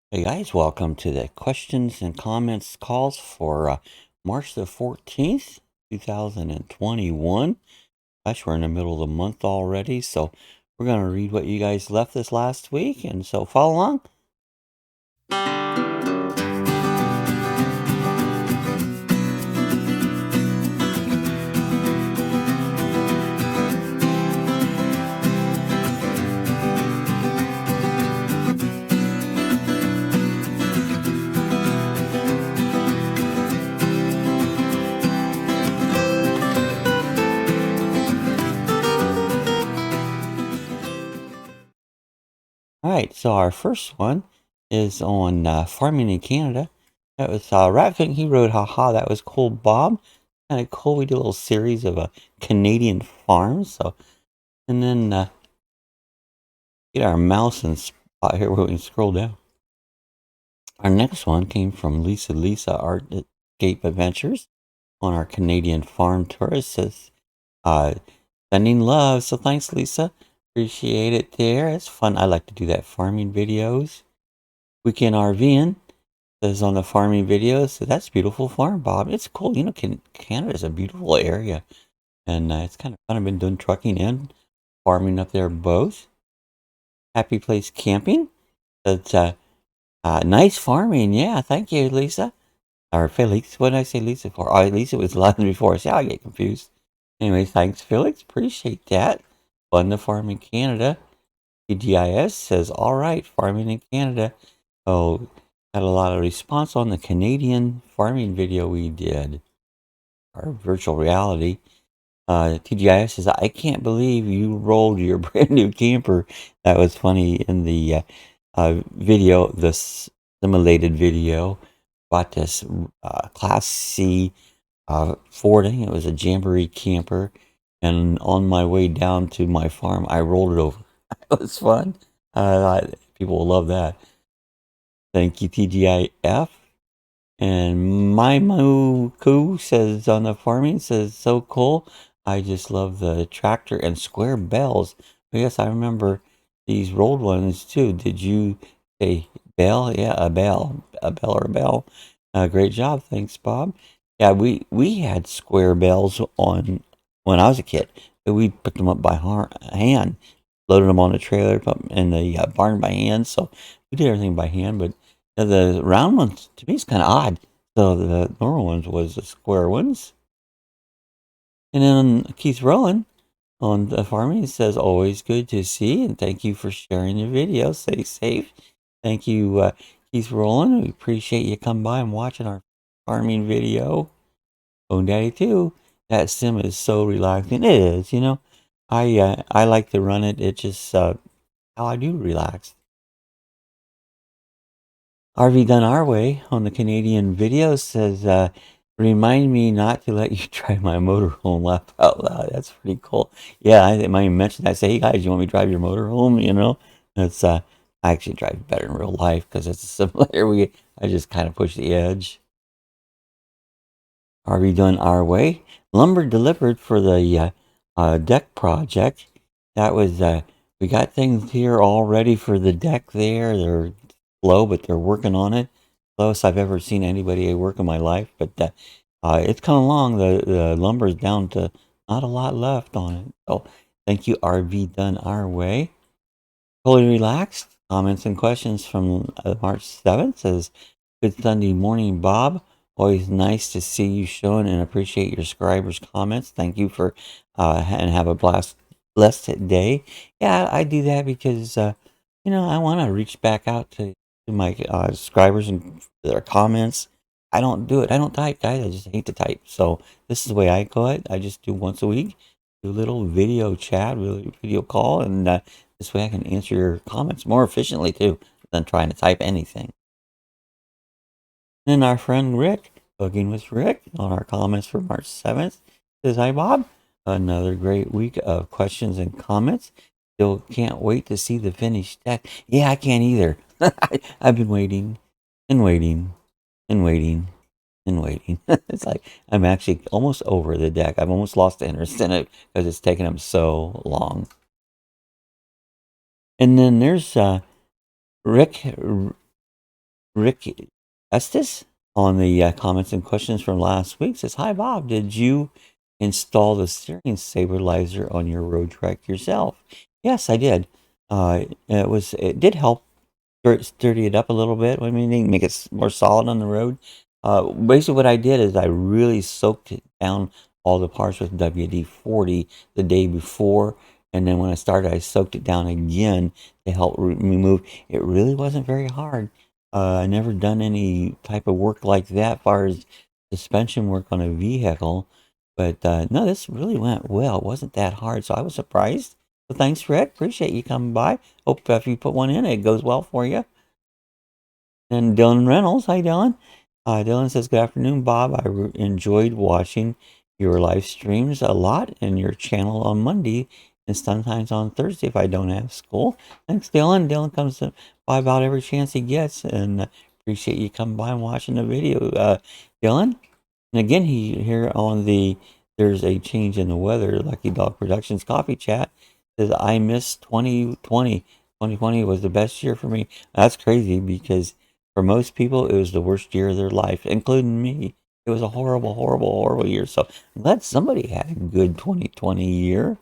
Hey guys, welcome to the questions and comments calls for March the 14th, 2021. Gosh, we're in the middle of the month already, so we're going to read what you guys left this last week, and so follow along. All right, so our first one is on farming in Canada. That was Ratfin. He wrote, haha, that was cool, Bob. Kind of cool. We did a little series of Canadian farms. So, and then get our mouse and spot here where we can scroll down. Our next one came from Lisa Artscape Adventures on our Canadian farm tour. It says, sending love. So thanks, Lisa. Appreciate it there. It's fun. I like to do that farming videos. Weekend RVing says on the farming videos. So that's beautiful farm, Bob. It's cool. You know, Canada is a beautiful area. And it's kind of fun. I've been doing trucking and farming up there both. Happy Place Camping. That's nice farming. Yeah, thank you, Lisa. Or Felix. What did I say Lisa for? Oh, Lisa was Latin before. See, I get confused. Anyway, thanks, Felix. Appreciate that. Fun to farm in Canada. DJI says, all right, farming in Canada. Oh, had a lot of response on the Canadian farming video we did. Our virtual reality. TGIS says, I can't believe you rolled your brand new camper. That was funny in the video, the simulated video. Bought this Class C Ford. I think it was a Jamboree camper. And on my way down to my farm, I rolled it over. It was fun. People will love that. Thank you, TGIF. And my Moo says on the farming says, so cool. I just love the tractor and square bells. Yes, I remember these rolled ones too. Did you say bell? Yeah, a bell or a bell. Great job. Thanks, Bob. Yeah, we had square bells on when I was a kid. We picked them up by hand, loaded them on a trailer, put them in the barn by hand. So we did everything by hand, but the round ones to me is kind of odd. So the normal ones was the square ones. And then Keith Rowan on the farming says, always good to see and thank you for sharing your video. Stay safe. Thank you, Keith Rowland. We appreciate you coming by and watching our farming video. Oh, Daddy too. That sim is so relaxing. It is, you know. I like to run it. It's just how I do relax. RV Done Our Way on the Canadian video says, remind me not to let you try my motorhome. Laugh out loud. That's pretty cool. Yeah, I might even mention that. Say, hey guys, you want me to drive your motorhome? You know, it's I actually drive better in real life because it's similar. I just kind of push the edge. RV Done Our Way. Lumber delivered for the deck project. That was we got things here all ready for the deck there. They're slow, but they're working on it. Slowest I've ever seen anybody work in my life, but it's coming along. The lumber is down to not a lot left on it. So thank you, RV Done Our Way. Totally relaxed. Comments and questions from March 7th says, good Sunday morning, Bob. Always nice to see you showing and appreciate your subscribers' comments. Thank you for and have a blessed day. Yeah, I do that because I want to reach back out to my subscribers and their comments. I don't do it. I don't type, guys. I just hate to type. So this is the way I go it. I just do once a week, do a little video chat, video call, and this way I can answer your comments more efficiently too than trying to type anything. And our friend Rick, Cooking with Rick, on our comments for March 7th, says, hi, Bob. Another great week of questions and comments. Still can't wait to see the finished deck. Yeah, I can't either. I've been waiting and waiting and waiting and waiting. It's like I'm actually almost over the deck. I've almost lost interest in it because it's taken them so long. And then there's Rick Rick Estes on the comments and questions from last week says, "Hi Bob, did you install the steering stabilizer on your road trek yourself?" Yes, I did. It did help sturdy it up a little bit. I mean, make it more solid on the road. Basically, what I did is I really soaked it down all the parts with WD-40 the day before, and then when I started, I soaked it down again to help remove. It really wasn't very hard. I never done any type of work like that, as far as suspension work on a vehicle. But no, this really went well. It wasn't that hard, so I was surprised. So thanks, Fred. Appreciate you coming by. Hope if you put one in, it goes well for you. And Dylan Reynolds, hi Dylan. Dylan says, "Good afternoon, Bob. I enjoyed watching your live streams a lot and your channel on Monday and sometimes on Thursday if I don't have school." Thanks, Dylan. Dylan comes by about every chance he gets, and appreciate you coming by and watching the video, Dylan. And again, here on the "There's a Change in the Weather" Lucky Dog Productions coffee chat says, "I miss 2020. 2020 was the best year for me." That's crazy because for most people, it was the worst year of their life, including me. It was a horrible, horrible, horrible year. So I'm glad somebody had a good 2020 year.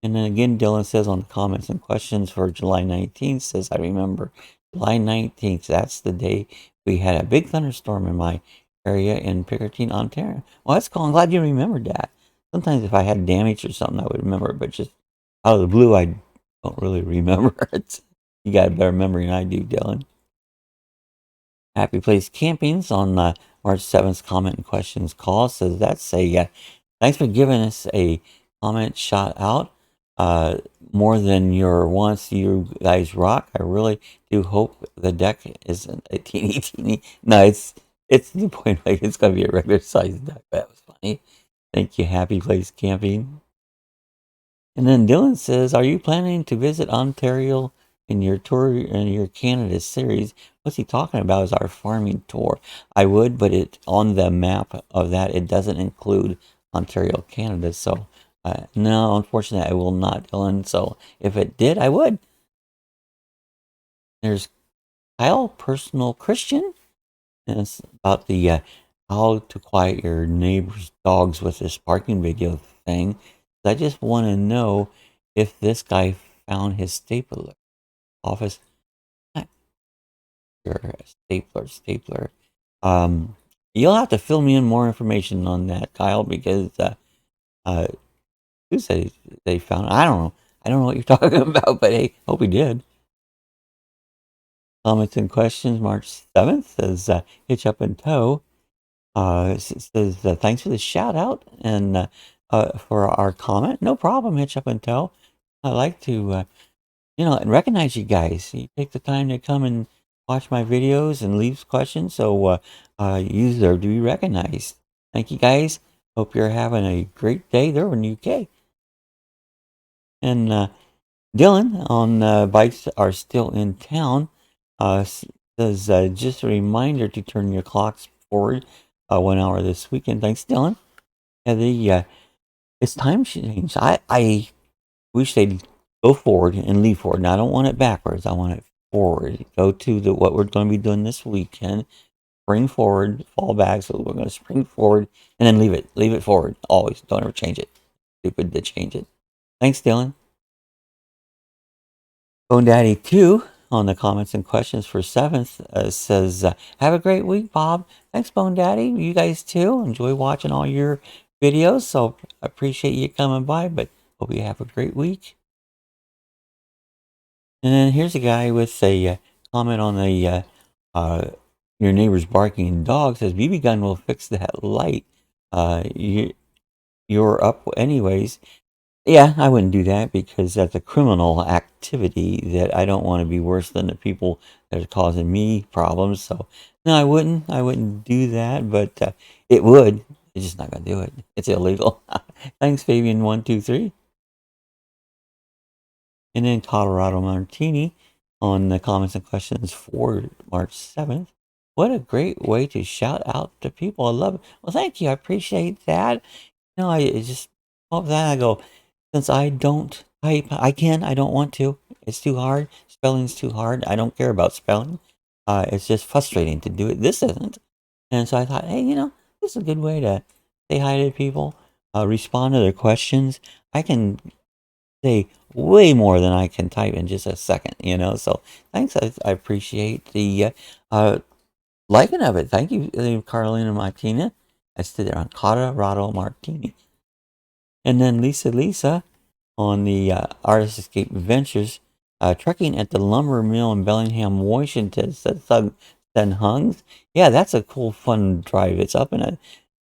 And then again, Dylan says on the comments and questions for July 19th, says, "I remember July 19th. That's the day we had a big thunderstorm in my area in Pickerton, Ontario." Well, that's cool. I'm glad you remembered that. Sometimes if I had damage or something, I would remember it, but just out of the blue, I don't really remember it. You got a better memory than I do, Dylan. Happy Place Campings on March 7th comment and questions call says, "That's a thanks for giving us a comment shout out. More than your wants, you guys rock. I really do hope the deck isn't a teeny teeny." No, it's the point. Like, it's gonna be a regular sized deck. That was funny. Thank you, Happy Place Camping. And then Dylan says, "Are you planning to visit Ontario in your tour in your Canada series?" What's he talking about is our farming tour. I would, but it on the map of that, it doesn't include Ontario, Canada. So no, unfortunately, I will not, Dylan. So if it did, I would. There's Kyle, personal Christian, and it's about the how to quiet your neighbor's dogs with this parking video thing. I just want to know if this guy found his stapler office. Sure, stapler. You'll have to fill me in more information on that, Kyle, because uh, who said they found? I don't know. I don't know what you're talking about, but hey, hope he did. Comments and questions. March 7th says hitch up and tow. Says thanks for the shout out and for our comment. No problem, hitch up and tow. I like to and recognize you guys. You take the time to come and watch my videos and leave questions, so you deserve to be recognized. Thank you, guys. Hope you're having a great day there in the UK. And Dylan on Bikes Are Still in Town says, "Just a reminder to turn your clocks forward 1 hour this weekend." Thanks, Dylan. Yeah, it's time change. I wish they'd go forward and leave forward. Now, I don't want it backwards. I want it forward. Go to what we're going to be doing this weekend. Spring forward, fall back. So we're going to spring forward and then leave it. Leave it forward. Always. Don't ever change it. Stupid to change it. Thanks, Dylan. Bone Daddy 2 on the comments and questions for 7th says, "Have a great week, Bob." Thanks, Bone Daddy. You guys too. Enjoy watching all your videos. So I appreciate you coming by, but hope you have a great week. And then here's a guy with a comment on the your neighbor's barking dog. Says, "BB gun will fix that light. You're up anyways." Yeah, I wouldn't do that because that's a criminal activity that I don't want to be worse than the people that are causing me problems. So no, I wouldn't. I wouldn't do that, but it would. It's just not gonna do it. It's illegal. Thanks, Fabian123. And then Colorado Martini on the comments and questions for March 7th. "What a great way to shout out to people. I love it." Well, thank you. I appreciate that. I just off that I go, since I don't type, I don't want to. It's too hard. Spelling's too hard. I don't care about spelling. It's just frustrating to do it. This isn't. And so I thought, hey, this is a good way to say hi to people, respond to their questions. I can say way more than I can type in just a second. So thanks. I appreciate the liking of it. Thank you, Carolina Martina. I stood there on Colorado Martini. And then Lisa on the Artist Escape Adventures, trucking at the lumber mill in Bellingham, Washington, then Hungs. Yeah, that's a cool, fun drive. It's up in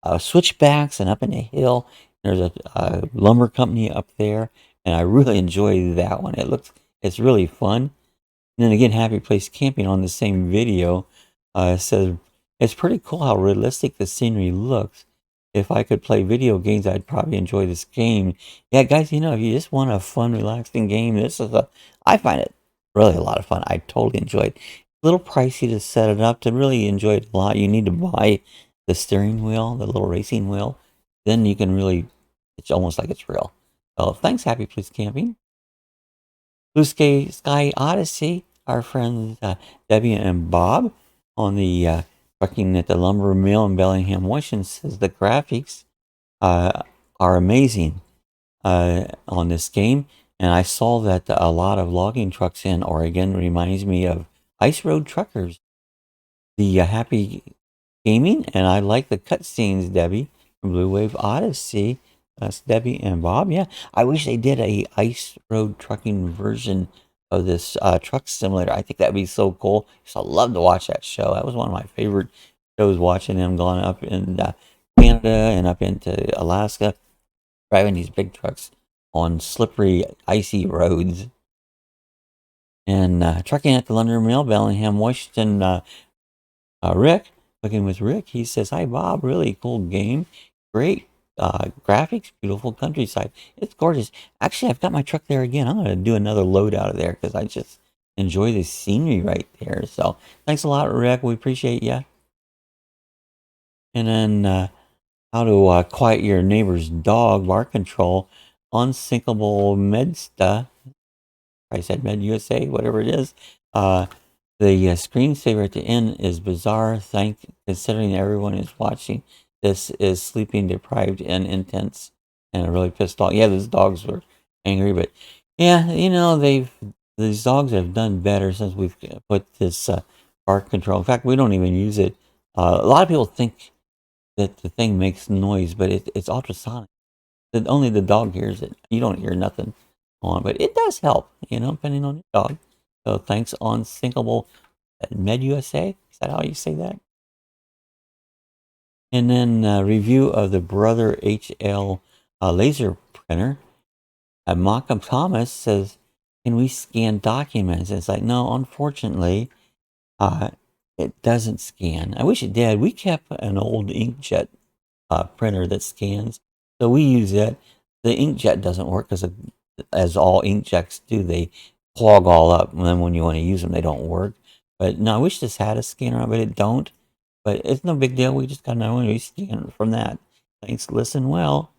a switchbacks and up in a hill. There's a lumber company up there, and I really enjoy that one. It's really fun. And then again, Happy Place Camping on the same video says it's pretty cool how realistic the scenery looks. If I could play video games, I'd probably enjoy this game. Yeah, guys, if you just want a fun, relaxing game, I find it really a lot of fun. I totally enjoy it. A little pricey to set it up. To really enjoy it a lot, you need to buy the steering wheel, the little racing wheel. Then you can it's almost like it's real. So thanks, Happy Place Camping. Blue Sky Odyssey, our friends Debbie and Bob on the working at the lumber mill in Bellingham, Washington, says the graphics are amazing on this game. And I saw that a lot of logging trucks in Oregon reminds me of Ice Road Truckers. The Happy Gaming, and I like the cutscenes, Debbie, from Blue Wave Odyssey. That's Debbie and Bob. Yeah, I wish they did a ice road trucking version of this truck simulator. I think that'd be so cool. I love to watch that show. That was one of my favorite shows. Watching them going up in Canada and up into Alaska, driving these big trucks on slippery, icy roads. And trucking at the London Mill, Bellingham, Washington. Rick, looking with Rick, he says, "Hi Bob, really cool game, great graphics, beautiful countryside. It's gorgeous. Actually, I've got my truck there again. I'm going to do another load out of there because I just enjoy the scenery right there. So thanks a lot, Rick. We appreciate you." And then how to quiet your neighbor's dog, bar control, unsinkable Medsta. I said Med USA, whatever it is. The screensaver at the end is bizarre, considering everyone is watching. This is sleeping deprived and intense, and really pissed off. Yeah, those dogs were angry, but yeah, these dogs have done better since we've put this bark control. In fact, we don't even use it. A lot of people think that the thing makes noise, but it's ultrasonic. That only the dog hears it. You don't hear nothing on, but it does help, depending on your dog. So thanks on Sinkable at Med USA. Is that how you say that? And then review of the Brother HL laser printer. Malcolm Thomas says, "Can we scan documents?" It's like, no, unfortunately, it doesn't scan. I wish it did. We kept an old inkjet printer that scans, so we use it. The inkjet doesn't work because, as all inkjets do, they clog all up, and then when you want to use them, they don't work. But no, I wish this had a scanner, but it don't. But it's no big deal. We just got another one. We scan from that. Thanks. Listen well.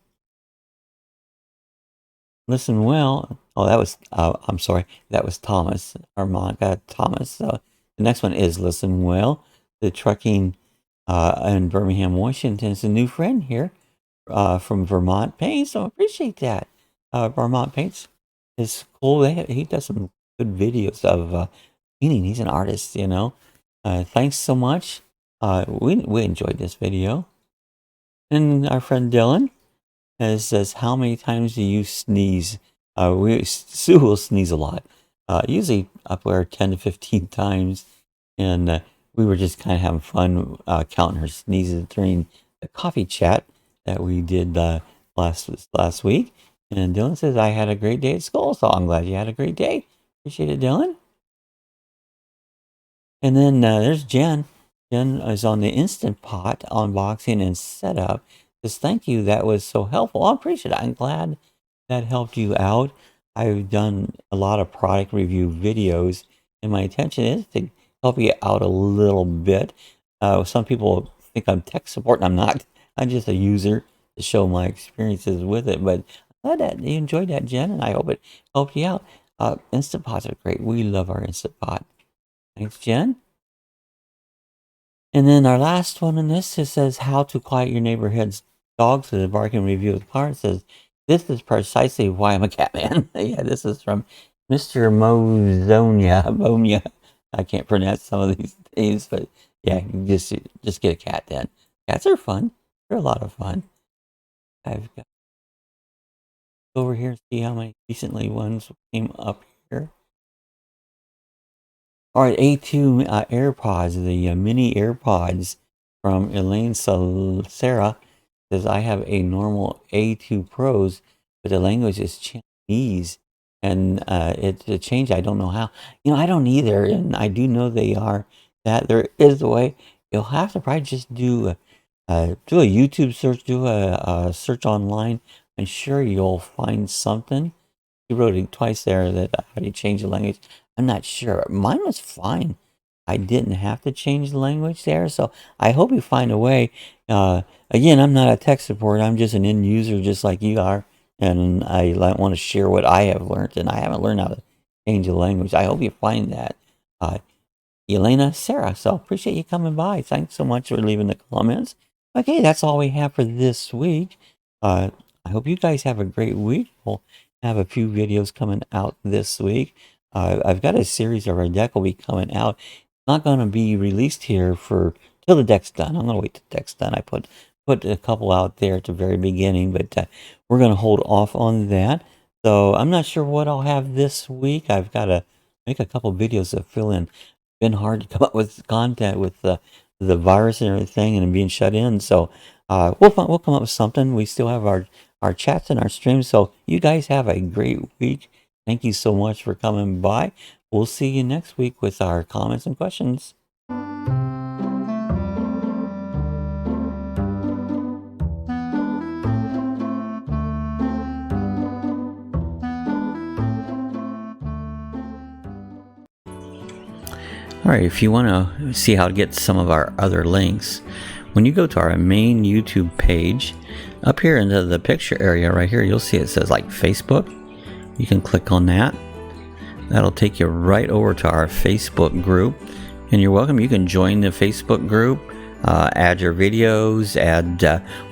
Listen well. Oh, that was. I'm sorry. That was Thomas. Harmonica Thomas. The next one is Listen Well. The trucking in Birmingham, Washington, is a new friend here from Vermont Paints. So I appreciate that. Vermont Paints is cool. He does some good videos of painting. He's an artist, Thanks so much. We enjoyed this video. And our friend Dylan says, "How many times do you sneeze?" Sue will sneeze a lot, usually upward 10 to 15 times. And we were just kind of having fun counting her sneezes during the coffee chat that we did last week. And Dylan says, "I had a great day at school, so I'm glad you had a great day." Appreciate it, Dylan. And then there's Jen. Jen is on the Instant Pot unboxing and setup. Says, "Thank you. That was so helpful." I appreciate it. I'm glad that helped you out. I've done a lot of product review videos, and my intention is to help you out a little bit. Some people think I'm tech support, and I'm not. I'm just a user to show my experiences with it. But I'm glad that you enjoyed that, Jen, and I hope it helped you out. Instant Pots are great. We love our Instant Pot. Thanks, Jen. And then our last one in this, it says how to quiet your neighborhood's dogs. So the barking review of the car. It says, this is precisely why I'm a cat man. Yeah, this is from Mr. Mozonia. I can't pronounce some of these names, but yeah, you just get a cat then. Cats are fun. They're a lot of fun. I've got over here and see how many recently ones came up here. All right, A2 AirPods, the mini AirPods from Elaine Sarah says, I have a normal A2 Pros, but the language is Chinese. And it's a change. I don't know how. I don't either. And I do know they are that there is a way. You'll have to probably just do a YouTube search, do a search online. I'm sure you'll find something. He wrote it twice there that how do you change the language? I'm not sure. Mine was fine. I didn't have to change the language there, so I hope you find a way. Again, I'm not a tech support. I'm just an end user, just like you are, and I want to share what I have learned, and I haven't learned how to change the language. I hope you find that, Elena, Sarah. So appreciate you coming by. Thanks so much for leaving the comments. Okay, that's all we have for this week. I hope you guys have a great week. We'll have a few videos coming out this week. I've got a series of our deck will be coming out. It's not going to be released here for till the deck's done. I'm going to wait till the deck's done. I put a couple out there at the very beginning, but we're going to hold off on that. So I'm not sure what I'll have this week. I've got to make a couple videos to fill in. Been hard to come up with content with the virus and everything and being shut in. So we'll come up with something. We still have our chats and our streams. So you guys have a great week. Thank you so much for coming by. We'll see you next week with our comments and questions. All right, if you want to see how to get some of our other links, when you go to our main YouTube page, up here into the picture area right here, you'll see it says like Facebook. You can click on that. That'll take you right over to our Facebook group. And you're welcome. You can join the Facebook group, add your videos, add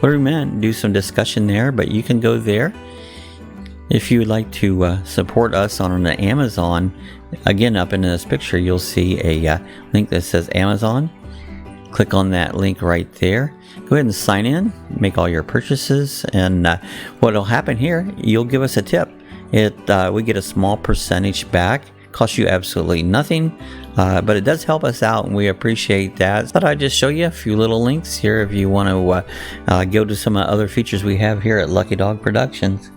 whatever you want, do some discussion there, but you can go there. If you would like to support us on the Amazon, again, up in this picture, you'll see a link that says Amazon. Click on that link right there. Go ahead and sign in, make all your purchases, and what will happen here, you'll give us a tip. We get a small percentage back. Costs you absolutely nothing, but it does help us out, and we appreciate that. Thought I'd just show you a few little links here if you want to go to some other features we have here at Lucky Dog Productions.